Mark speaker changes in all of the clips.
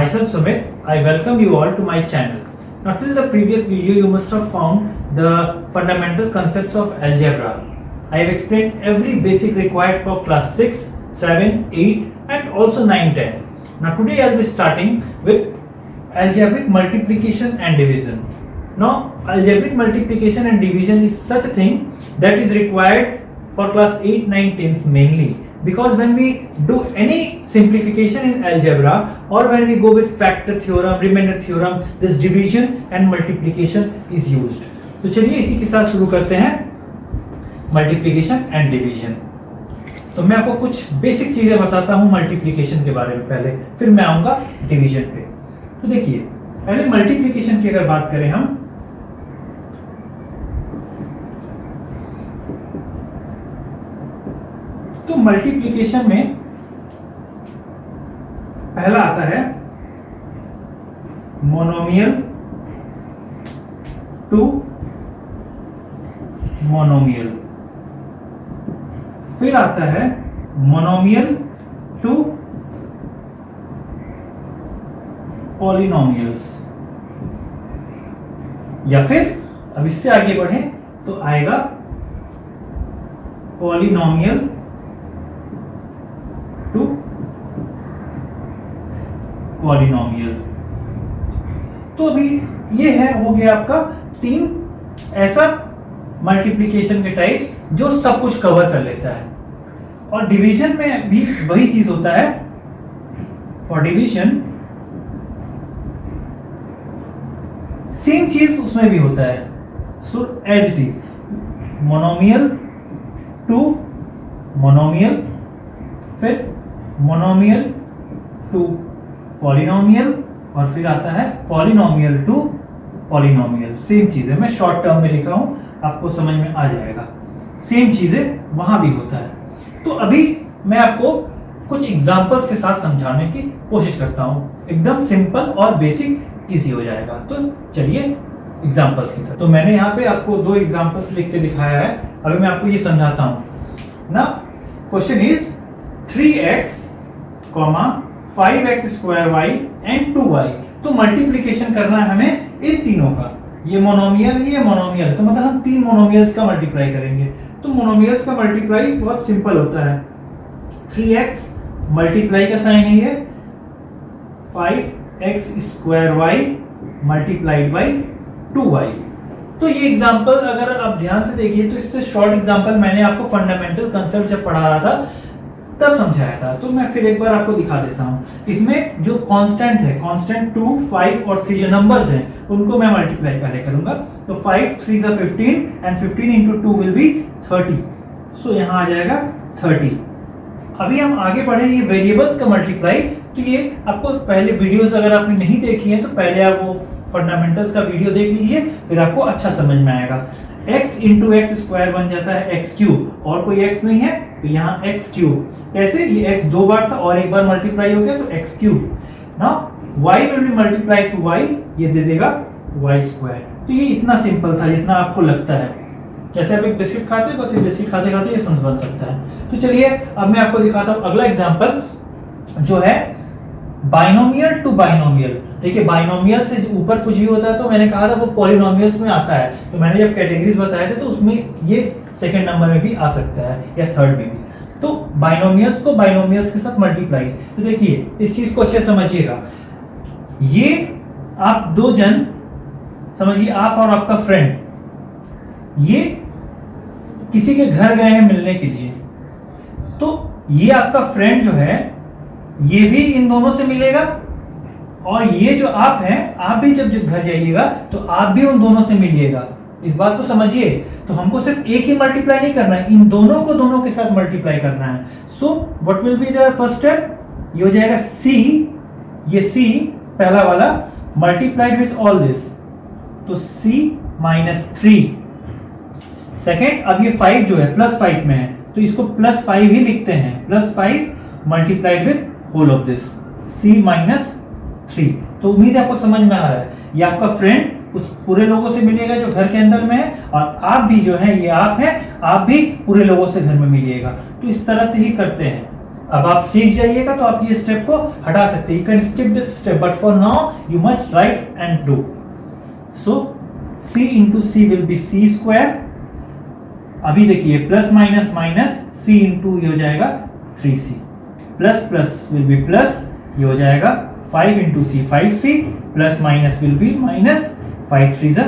Speaker 1: Myself Sumit, I welcome you all to my channel. Now till the previous video you must have found the fundamental concepts of algebra. I have explained every basic required for class 6, 7, 8 and also 9, 10. Now today I will be starting with algebraic multiplication and division. Now algebraic multiplication and division is such a thing that is required for class 8, 9, 10 mainly. Because when we do any simplification in algebra or when we go with factor theorem, remainder theorem, this division and multiplication is used. तो चलिए इसी के साथ शुरू करते हैं multiplication and division. तो मैं आपको कुछ बेसिक चीजें बताता हूं मल्टीप्लिकेशन के बारे में पहले, फिर मैं आऊंगा डिवीजन पे। तो देखिए पहले मल्टीप्लिकेशन की अगर बात करें हम, तो मल्टीप्लिकेशन में पहला आता है मोनोमियल टू मोनोमियल, फिर आता है मोनोमियल टू पॉलिनोमियल्स, या फिर अब इससे आगे बढ़े तो आएगा पॉलिनोमियल टू पॉलिनोमियल। तो अभी ये है हो गया आपका 3 ऐसा मल्टीप्लिकेशन के टाइप जो सब कुछ कवर कर लेता है। और डिवीजन में भी वही चीज होता है। फॉर डिवीजन सेम चीज उसमें भी होता है। So as it is monomial to monomial, फिर मोनोमियल टू पॉलिनोमियल और फिर आता है पॉलिनोमियल टू पॉलिनोमियल। सेम चीज है, मैं शॉर्ट टर्म में लिखा हूं, आपको समझ में आ जाएगा। सेम चीजें वहां भी होता है। तो अभी मैं आपको कुछ एग्जांपल्स के साथ समझाने की कोशिश करता हूं, एकदम सिंपल और बेसिक इजी हो जाएगा। तो चलिए एग्जांपल्स की तरफ। तो मैंने यहाँ पे आपको 2 एग्जांपल्स लिख के दिखाया है, अभी मैं आपको ये समझाता हूं ना। Question is 3x, 5x square y and 2y। तो मल्टीप्लिकेशन करना है हमें इन तीनों का। ये मोनोमियल है, ये मोनोमियल है, तो मतलब हम 3 मोनोमियल्स का मल्टीप्लाई करेंगे। तो मोनोमियल्स का मल्टीप्लाई बहुत सिंपल होता है। 3x मल्टीप्लाई का साइन है 5x square y multiplied by 2y। तो ये एग्जांपल अगर आप ध्यान से देखिए तो इससे शॉर्ट एग्जांपल मैंने आपको फंडामेंटल कंसेप्ट जब पढ़ा रहा था तब समझाया था। तो मैं फिर एक बार आपको दिखा देता हूं। इसमें जो कांस्टेंट है, कांस्टेंट 2, 5 और 3 जो नंबर्स हैं उनको मैं मल्टीप्लाई पहले करूंगा। तो 5 3 = 15 एंड 15 into 2 will be 30। सो यहां आ जाएगा 30। अभी हम आगे बढ़े, ये वेरिएबल्स का मल्टीप्लाई। तो ये आपको पहले वीडियोस अगर आपने नहीं देखी है तो पहले आप वो फंडामेंटल्स का वीडियो देख लीजिए, फिर आपको अच्छा समझ में आएगा। x into x स्क्वायर बन जाता है x क्यूब, और कोई x नहीं है तो यहाँ x क्यूब। कैसे? ये x 2 बार था और एक बार मल्टीप्लाई हो गया तो x cube. Now y will be multiply two y, ये दे देगा y स्क्वायर। तो ये इतना सिंपल था जितना आपको लगता है। जैसे आप एक बिस्किट खाते हो, बस ये बिस्किट खाते खाते ये समझ बन सकता है। तो चलिए अब मैं आपको दिखाता हूँ अगला एग्जाम्पल जो है बाइनोमियल टू बाइनोमियल। देखिए बाइनोमियल से ऊपर कुछ भी होता है तो मैंने कहा था वो पॉलिनोमियल्स में आता है। तो मैंने जब कैटेगरीज बताए थे तो उसमें ये सेकंड नंबर में भी आ सकता है या थर्ड में भी। तो बाइनोमियल्स को बाइनोमियल्स के साथ मल्टीप्लाई। तो देखिए इस चीज को अच्छे समझिएगा। ये आप 2 जन समझिए, आप और आपका फ्रेंड, ये किसी के घर गए हैं मिलने के लिए। तो ये आपका फ्रेंड जो है ये भी इन दोनों से मिलेगा, और ये जो आप हैं आप भी जब घर जाइएगा तो आप भी उन दोनों से मिलिएगा। इस बात को समझिए। तो हमको सिर्फ एक ही मल्टीप्लाई नहीं करना है, इन दोनों को दोनों के साथ मल्टीप्लाई करना है। So what will be the first step? ये हो जाएगा c, ये c पहला वाला मल्टीप्लाइड विथ ऑल दिस, तो c - 3। सेकेंड, अब ये 5 जो है +5 में है तो इसको +5 ही लिखते हैं। +5 multiplied with whole of this, c - 3। तो उम्मीद है आपको समझ में आ रहा है। ये आपका फ्रेंड उस पूरे लोगों से मिलेगा जो घर के अंदर में है, और आप भी जो है, ये आप हैं, आप भी पूरे लोगों से घर में मिलिएगा। तो इस तरह से ही करते हैं। अब आप सीख जाइएगा तो आप ये स्टेप को हटा सकते हैं, you can skip this step, but for now you must write and do. So c into c will be c square. अभी देखिए plus minus minus c into ये हो जाएगा 3c, plus plus will be plus, ये हो जाएगा 5 into c 5c, plus minus will be minus, 5 3 जा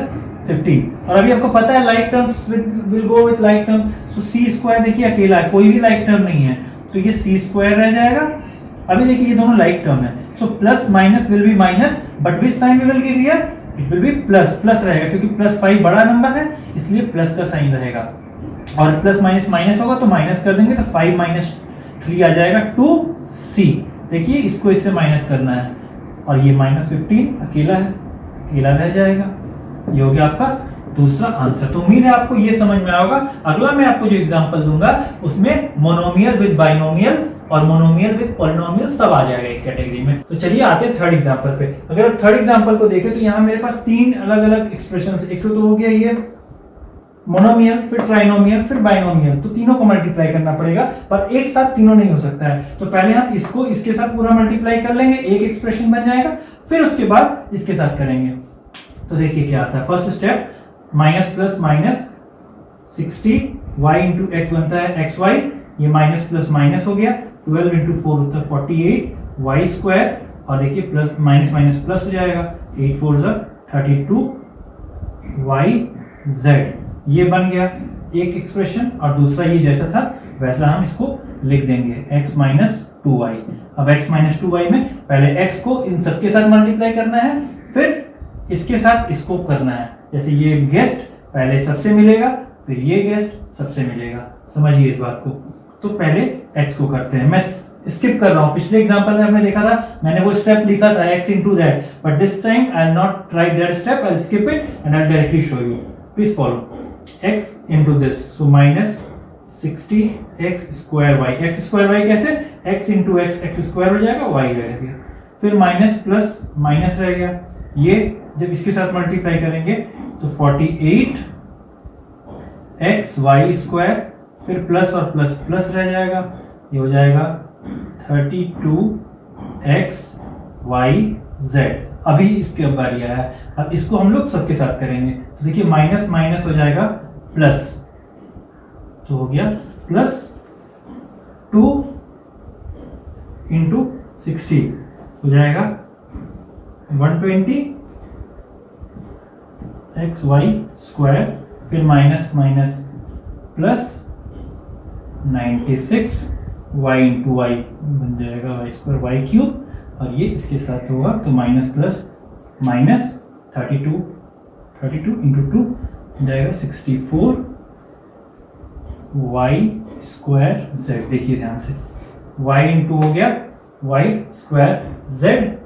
Speaker 1: 15। और अभी आपको पता है like terms will go with like term, so C square देखिए अकेला है, कोई भी लाइक टर्म नहीं है, तो ये सी स्क्वायर रह जाएगा। अभी देखिए ये दोनों लाइक टर्म है, so plus minus will be minus, but which sign we will give here, it will be plus, plus रहेगा क्योंकि प्लस 5 बड़ा नंबर है इसलिए प्लस का साइन रहेगा, और प्लस माइनस माइनस होगा तो माइनस कर देंगे, तो 5 माइनस 3 आ जाएगा 2c। देखिए इसको इससे माइनस करना है, और ये माइनस 15 अकेला है, अकेला रह जाएगा। ये हो गया आपका दूसरा आंसर। तो उम्मीद है आपको ये समझ में आएगा। अगला मैं आपको जो एग्जांपल दूंगा उसमें मोनोमियल विद बाइनोमियल और मोनोमियल विद पॉलिनोमियल सब आ जाएगा एक कैटेगरी में। तो चलिए आते हैं थर्ड एग्जांपल पे। अगर आप थर्ड एग्जांपल को देखें तो यहाँ मेरे पास 3 अलग अलग एक्सप्रेशन, एक तो हो गया ये मोनोमियल, फिर ट्राइनोमियल, फिर बाइनोमियल, तो तीनों को मल्टीप्लाई करना पड़ेगा, पर एक साथ तीनों नहीं हो सकता है। तो पहले हम इसको इसके साथ पूरा मल्टीप्लाई कर लेंगे, एक एक्सप्रेशन बन जाएगा, फिर उसके बाद इसके साथ करेंगे। तो देखिए क्या आता है। First step, minus plus minus 60 y into x बनता है एक्स वाई, ये माइनस प्लस माइनस हो गया, 12 इंटू 4 होता है 48 वाई स्क्वायर, और देखिए प्लस माइनस माइनस प्लस हो जाएगा, 8 4 32 वाई जेड। ये बन गया एक एक्सप्रेशन, और दूसरा ये जैसा था वैसा हम इसको लिख देंगे x माइनस 2y। अब x माइनस 2y में पहले x को इन सबके साथ मल्टीप्लाई करना है, फिर इसके साथ इसको करना है। जैसे ये गेस्ट पहले सबसे मिलेगा, फिर ये गेस्ट सबसे मिलेगा, समझिए इस बात को। तो पहले x को करते हैं, मैं स्किप कर रहा हूँ। पिछले एग्जांपल में हमने देखा था, मैंने वो स्टेप लिखा था x into that, but this time I'll not write that step, I'll skip it and I'll directly show you. Please follow. x into this, so minus 60 x square y। x square y कैसे, x into x, x square हो जाएगा, y रह गया, फिर minus plus minus रह गया, ये जब इसके साथ मल्टीप्लाई करेंगे तो 48 x y स्क्वायर, फिर प्लस और प्लस प्लस रह जाएगा, ये हो जाएगा 32 x y z। अभी इसके बारी आया, अब इसको हम लोग सबके साथ करेंगे, तो देखिए माइनस माइनस हो जाएगा प्लस, तो हो गया प्लस 2 इंटू 60 हो जाएगा 120 एक्स वाई स्क्वायर, फिर minus minus plus 96 y into y बन जाएगा वाई स्क्वायर वाई क्यूब, और ये इसके साथ होगा तो माइनस प्लस माइनस 32 इंटू 2 जाएगा 64 वाई स्क्वायर जेड। देखिए ध्यान से, वाई इंटू हो गया वाई स्क्वायर जेड।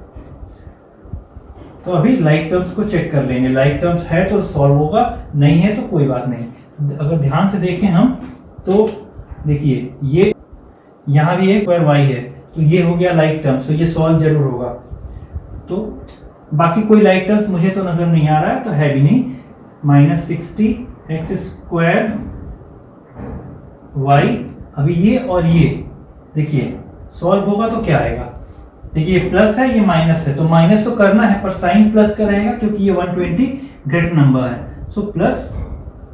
Speaker 1: तो अभी लाइक टर्म्स को चेक कर लेंगे, लाइक टर्म्स है तो सॉल्व होगा, नहीं है तो कोई बात नहीं। अगर ध्यान से देखें हम तो देखिए ये यहाँ भी एक स्क्वायर वाई है, तो ये हो गया लाइक टर्म्स, तो ये सॉल्व जरूर होगा। तो बाकी कोई लाइक टर्म्स मुझे तो नजर नहीं आ रहा है, तो है भी नहीं। माइनस 60 एक्स स्क्वायर वाई, अभी ये और ये देखिए सॉल्व होगा तो क्या आएगा, देखिए प्लस है ये माइनस है, तो माइनस तो करना है पर साइन प्लस का रहेगा क्योंकि ये 120 ग्रेटर नंबर है, सो प्लस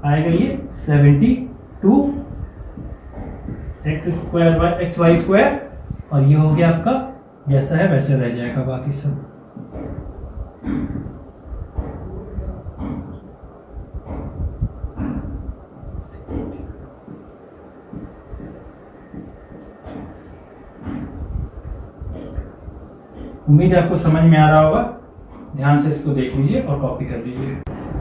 Speaker 1: आएगा ये 72 x square y x y square, और ये हो गया आपका जैसा है वैसे रह जाएगा बाकी सब। उम्मीद है आपको समझ में आ रहा होगा, ध्यान से इसको देख लीजिए और कॉपी कर लीजिए।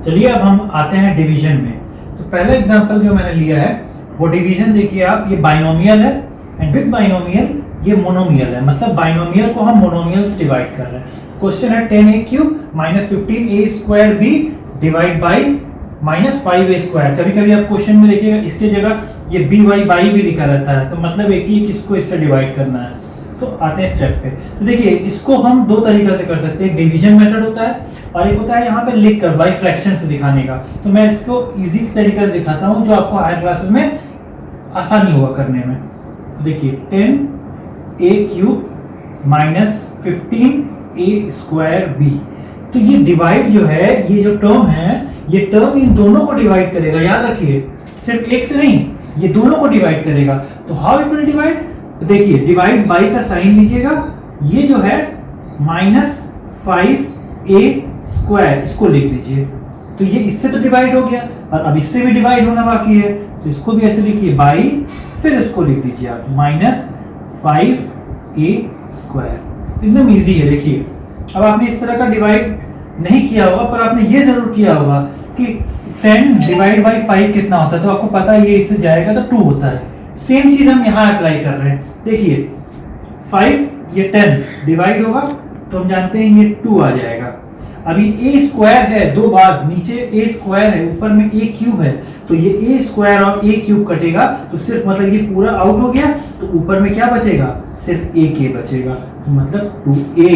Speaker 1: चलिए अब हम आते हैं डिवीजन में। तो पहला एग्जांपल जो मैंने लिया है वो डिवीजन देखिए आप, ये बाइनोमियल है एंड विद बाइनोमियल ये मोनोमियल है, मतलब बाइनोमियल को हम मोनोमियल से डिवाइड कर रहे हैं। क्वेश्चन है 10a cube minus 15a square b divide by minus 5a square. कभी कभी आप क्वेश्चन में देखिएगा इसके जगह ये बी वाई बाई भी लिखा रहता है, तो मतलब एक ही किसको इससे डिवाइड करना है। तो आते हैं स्टेप पे, तो देखिए इसको हम दो तरीके से कर सकते हैं, डिवीजन मेथड होता है और एक होता है यहाँ पे लिख कर बाई फ्रैक्शन से दिखाने का। तो मैं इसको इजी तरीके से दिखाता हूँ जो आपको हायर क्लासेस में आसानी होगा करने में। तो देखिए 10 ए क्यूब माइनस 15a²b। तो ये डिवाइड जो है, ये जो टर्म है, ये टर्म इन दोनों को डिवाइड करेगा, याद रखिए, सिर्फ एक से नहीं, ये दोनों को डिवाइड करेगा। तो हाउ इट विल डिवाइड? तो देखिए, डिवाइड बाई का साइन लीजिएगा, ये जो है -5a², इसको लिख दीजिए। तो ये इससे तो डिवाइड हो गया, और अब इससे भी डिवाइड होना बाकी है, तो इसको भी ऐसे लिखिए बाई, फिर इसको लिख दीजिए आप -5a²। एकदम इजी है। देखिए, अब आपने इस तरह का डिवाइड नहीं किया होगा, पर आपने ये जरूर किया होगा कि 10 डिवाइड बाई 5 कितना होता है, तो आपको पता है ये इससे जाएगा तो 2 होता है। सेम चीज हम यहाँ अप्लाई कर रहे हैं। देखिए 5 ये 10 डिवाइड होगा तो हम जानते हैं ये 2 आ जाएगा। अभी a² है, दो बार नीचे a² है, ऊपर में a क्यूब है, तो ये a² और a क्यूब कटेगा, तो सिर्फ मतलब ये पूरा आउट हो गया, तो ऊपर में क्या बचेगा? सिर्फ a k बचेगा, तो मतलब 2a।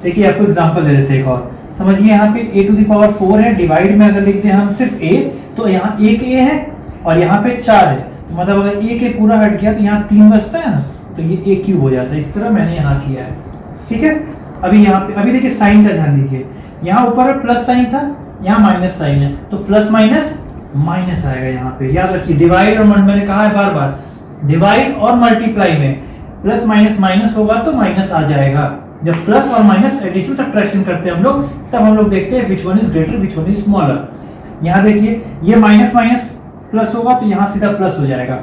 Speaker 1: देखिए, आपको एग्जांपल दे देते हैं एक और, समझिए यहाँ पे a⁴ है, डिवाइड में अगर लिखते हैं हम सिर्फ a, तो यहाँ 1 a है और यहाँ पे 4 है, तो मतलब अगर a k पूरा हट गया तो यहाँ 3 बचता है ना, तो ये a क्यूब हो जाता है। इस तरह मैंने यहाँ किया है, ठीक है। अभी यहाँ पे अभी देखिए साइन का ध्यान दीजिए, यहाँ ऊपर प्लस साइन था, यहाँ माइनस साइन है, तो प्लस माइनस माइनस आएगा यहाँ पे। याद रखिए, डिवाइड और मैंने कहा है बार बार, डिवाइड और मल्टीप्लाई में प्लस माइनस माइनस होगा तो माइनस आ जाएगा। जब प्लस और माइनस एडिशन सब्ट्रैक्शन करते हैं हम लोग, तब हम लोग देखते हैं which one is greater, which one is smaller. यहाँ देखिए, ये माइनस माइनस प्लस होगा तो यहाँ सीधा प्लस हो जाएगा।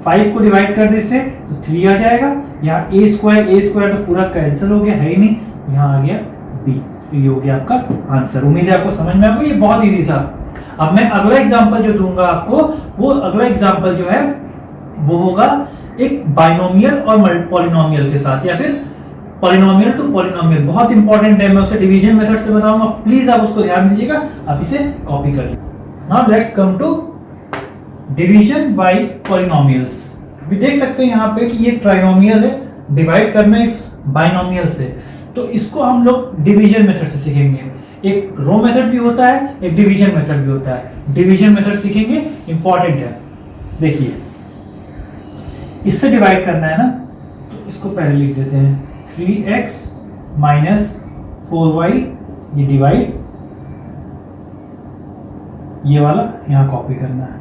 Speaker 1: 5 को डिवाइड कर दे इससे तो 3 आ जाएगा। यहाँ a² तो पूरा कैंसिल हो गया, है ही नहीं, यहाँ आ गया b। तो ये हो गया आपका आंसर। उम्मीद है आपको समझ में आ गया, ये बहुत इजी था। अब मैं अगला एग्जांपल जो दूंगा आपको, वो अगला एग्जांपल जो है वो होगा एक बाइनोमियल और पॉलिनोमियल के साथ, या फिर पॉलिनोमियल टू पॉलिनोमियल। बहुत इंपॉर्टेंट है, मैं उसे डिवीजन मेथड से बताऊंगा, प्लीज आप उसको ध्यान दीजिएगा, आप इसे कॉपी कर लीजिए। Now let's come to division by polynomials. भी देख सकते हैं यहाँ पे कि ये ट्राइनोमियल है, डिवाइड करना इस बाइनोमियल से, तो इसको हम लोग डिवीजन मेथड से सीखेंगे। एक रो मेथड भी होता है, एक डिवीजन मेथड भी होता है। डिवीजन मेथड सीखेंगे, इंपॉर्टेंट है। देखिए, इससे डिवाइड करना है ना, तो इसको पहले लिख देते हैं 3x माइनस 4y, ये डिवाइड, ये वाला यहाँ कॉपी करना है,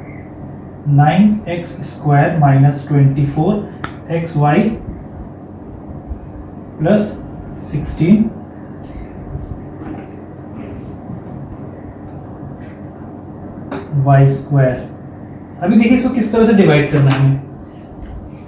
Speaker 1: 9x² minus 24xy plus 16 y²। अभी देखिए इसको किस तरह से डिवाइड करना है।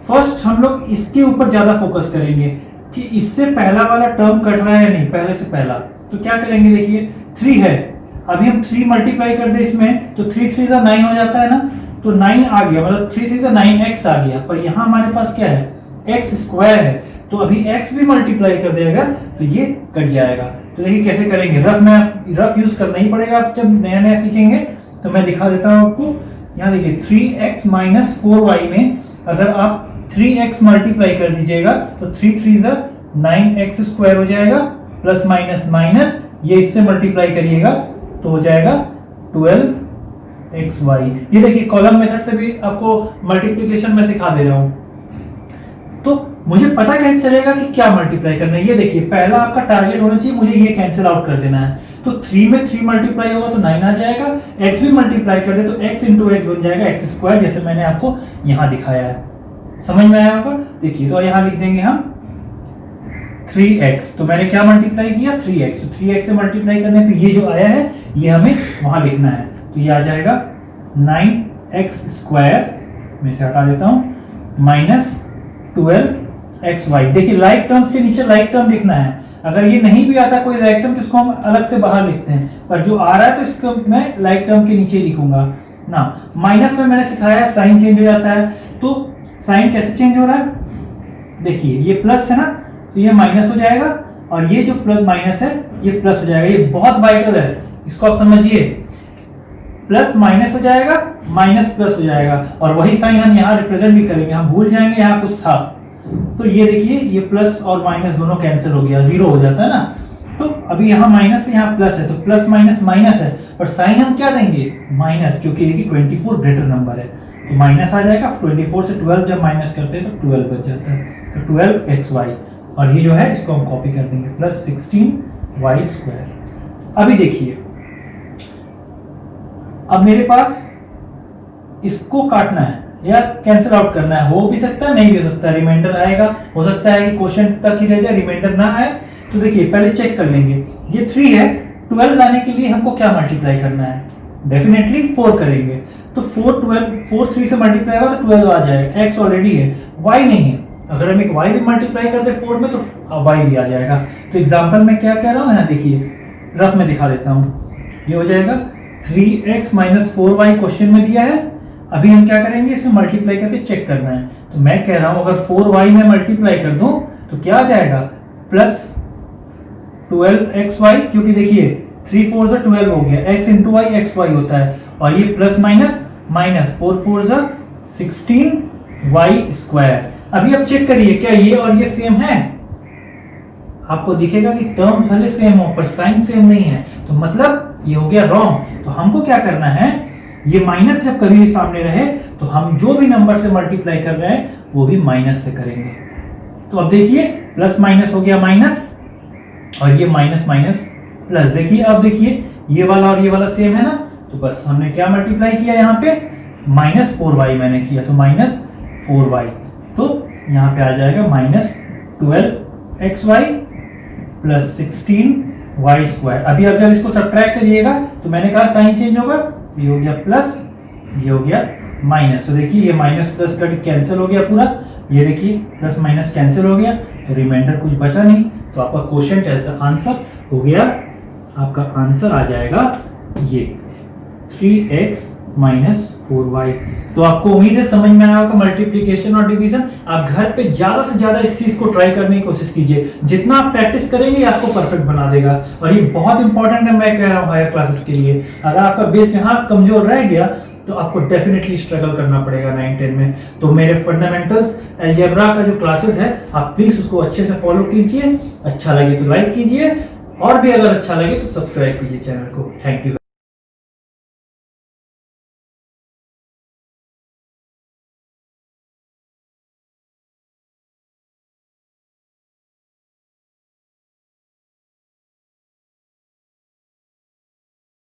Speaker 1: फर्स्ट हम लोग इसके ऊपर ज्यादा फोकस करेंगे कि इससे पहला वाला टर्म कट रहा है या नहीं, पहले से पहला। तो क्या करेंगे, देखिए 3 है, अभी हम 3 मल्टीप्लाई कर दे इसमें, तो 3 3 9 हो जाता है ना, तो 9 आ गया, मतलब 3 3 9x आ गया। पर यहाँ हमारे पास क्या है, x² है, तो अभी x भी मल्टीप्लाई कर देगा तो ये कट जाएगा। तो देखिए कैसे करेंगे, रफ यूज करना ही पड़ेगा। आप जब नया नया सीखेंगे तो मैं दिखा देता हूँ आपको। यहाँ देखिए 3x माइनस 4y में अगर आप 3x मल्टीप्लाई कर दीजिएगा तो 3 3 9x² हो जाएगा, प्लस माइनस माइनस, ये इससे मल्टीप्लाई करिएगा तो हो जाएगा 12xy। ये देखिए कॉलम मेथड से भी आपको मल्टीप्लिकेशन में सिखा दे रहा हूं। तो मुझे पता कैसे चलेगा कि क्या मल्टीप्लाई करना है। ये देखिए, पहला आपका टारगेट होना चाहिए, मुझे ये कैंसिल आउट कर देना है। तो 3 में 3 मल्टीप्लाई होगा तो 9 आ जाएगा, x भी मल्टीप्लाई कर दे तो x इंटू एक्स बन जाएगा x², जैसे मैंने आपको यहाँ दिखाया है। समझ में आया होगा। देखिए, तो यहाँ लिख देंगे हम 3x, तो मैंने क्या मल्टीप्लाई किया 3x, तो 3x से मल्टीप्लाई करने पे ये जो आया है ये हमें वहां लिखना है, तो ये आ जाएगा 9x², मैं इसे हटा देता हूं, माइनस 12xy। देखिए लाइक टर्म्स के नीचे लाइक टर्म लिखना है। अगर ये नहीं भी आता कोई लाइक टर्म तो इसको हम अलग से बाहर लिखते हैं, पर जो आ रहा है तो इसको मैं लाइक टर्म के नीचे लिखूंगा ना। माइनस में मैंने सिखाया साइन चेंज हो जाता है, तो साइन कैसे चेंज हो रहा है, देखिए ये प्लस है ना, तो ये माइनस हो जाएगा, और ये जो प्लस माइनस है ये प्लस हो जाएगा। ये बहुत वाइटल है, इसको आप समझिए। प्लस माइनस हो जाएगा, माइनस प्लस हो जाएगा, और वही साइन हम यहाँ रिप्रेजेंट भी करेंगे। हम भूल जाएंगे यहाँ कुछ था, तो ये देखिए ये प्लस और माइनस दोनों कैंसिल हो गया, 0 हो जाता है ना। तो अभी यहाँ माइनस है, यहाँ प्लस है, तो प्लस माइनस माइनस है, और साइन हम क्या देंगे माइनस, क्योंकि 24 ग्रेटर नंबर है। तो माइनस आ जाएगा। 24 से 12 जब माइनस करते हैं तो 12 बच जाता है, तो 12xy, और ये जो है इसको हम कॉपी कर देंगे, प्लस 16y²। अभी देखिए, अब मेरे पास इसको काटना है या कैंसिल आउट करना है, हो भी सकता है नहीं भी हो सकता है, रिमाइंडर आएगा, हो सकता है कि क्वेश्चन तक ही रह जाए, रिमाइंडर ना आए। तो देखिए पहले चेक कर लेंगे, ये 3 है, 12 लाने के लिए हमको क्या मल्टीप्लाई करना है, डेफिनेटली 4 करेंगे। तो 4 3 से मल्टीप्लाई होगा तो 12 आ जाएगा, x ऑलरेडी है, y नहीं है। अगर हम एक y भी मल्टीप्लाई करते 4 में तो y भी आ जाएगा। तो एग्जांपल में क्या कह रहा हूँ, यहाँ देखिए रफ में दिखा देता हूँ, ये हो जाएगा 3x - 4y क्वेश्चन में दिया है। अभी हम क्या करेंगे, इसमें मल्टीप्लाई करके चेक करना है। तो मैं कह रहा हूं अगर 4y में मल्टीप्लाई कर दूं तो क्या आ जाएगा, प्लस 12xy, क्योंकि देखिए 3 4 से 12 हो गया, x इंटू वाई xy होता है, और ये प्लस माइनस माइनस 4 4 से 16y²। अभी आप चेक करिए क्या ये और ये सेम है, आपको दिखेगा कि टर्म्स भले सेम हो पर साइन सेम नहीं है, तो मतलब ये हो गया रॉन्ग। तो हमको क्या करना है, ये माइनस जब कभी भी सामने रहे तो हम जो भी नंबर से मल्टीप्लाई कर रहे हैं वो भी माइनस से करेंगे। तो अब देखिए प्लस माइनस हो गया माइनस, और ये माइनस माइनस प्लस। देखिए अब देखिए ये वाला और ये वाला सेम है ना, तो बस हमने क्या मल्टीप्लाई किया यहाँ पे, -4y मैंने किया, तो -4y, तो यहाँ पे आ जाएगा -12xy प्लस 16y²। अभी अब जब इसको सब्ट्रैक्ट करिएगा तो मैंने कहा साइन चेंज होगा, ये हो गया प्लस, ये हो गया माइनस। तो देखिए ये माइनस प्लस का कैंसिल हो गया पूरा, ये देखिए प्लस माइनस कैंसिल हो गया, तो रिमाइंडर कुछ बचा नहीं। तो आपका क्वेश्चन ऐसा आंसर हो गया, आपका आंसर आ जाएगा ये 3x - 4y। तो आपको उम्मीद है समझ में आया होगा मल्टीप्लिकेशन और डिवीजन। आप घर पे ज्यादा से ज्यादा इस चीज को ट्राई करने की कोशिश कीजिए, जितना आप प्रैक्टिस करेंगे आपको परफेक्ट बना देगा, और ये बहुत इंपॉर्टेंट है, मैं कह रहा हूँ हायर क्लासेस के लिए। अगर आपका बेस यहाँ कमजोर रह गया तो आपको डेफिनेटली स्ट्रगल करना पड़ेगा 9 10 में। तो मेरे फंडामेंटल्स अलजेब्रा का जो क्लासेस है आप प्लीज उसको अच्छे से फॉलो कीजिए, अच्छा लगे तो लाइक कीजिए, और भी अगर अच्छा लगे तो सब्सक्राइब कीजिए चैनल को। Thank you.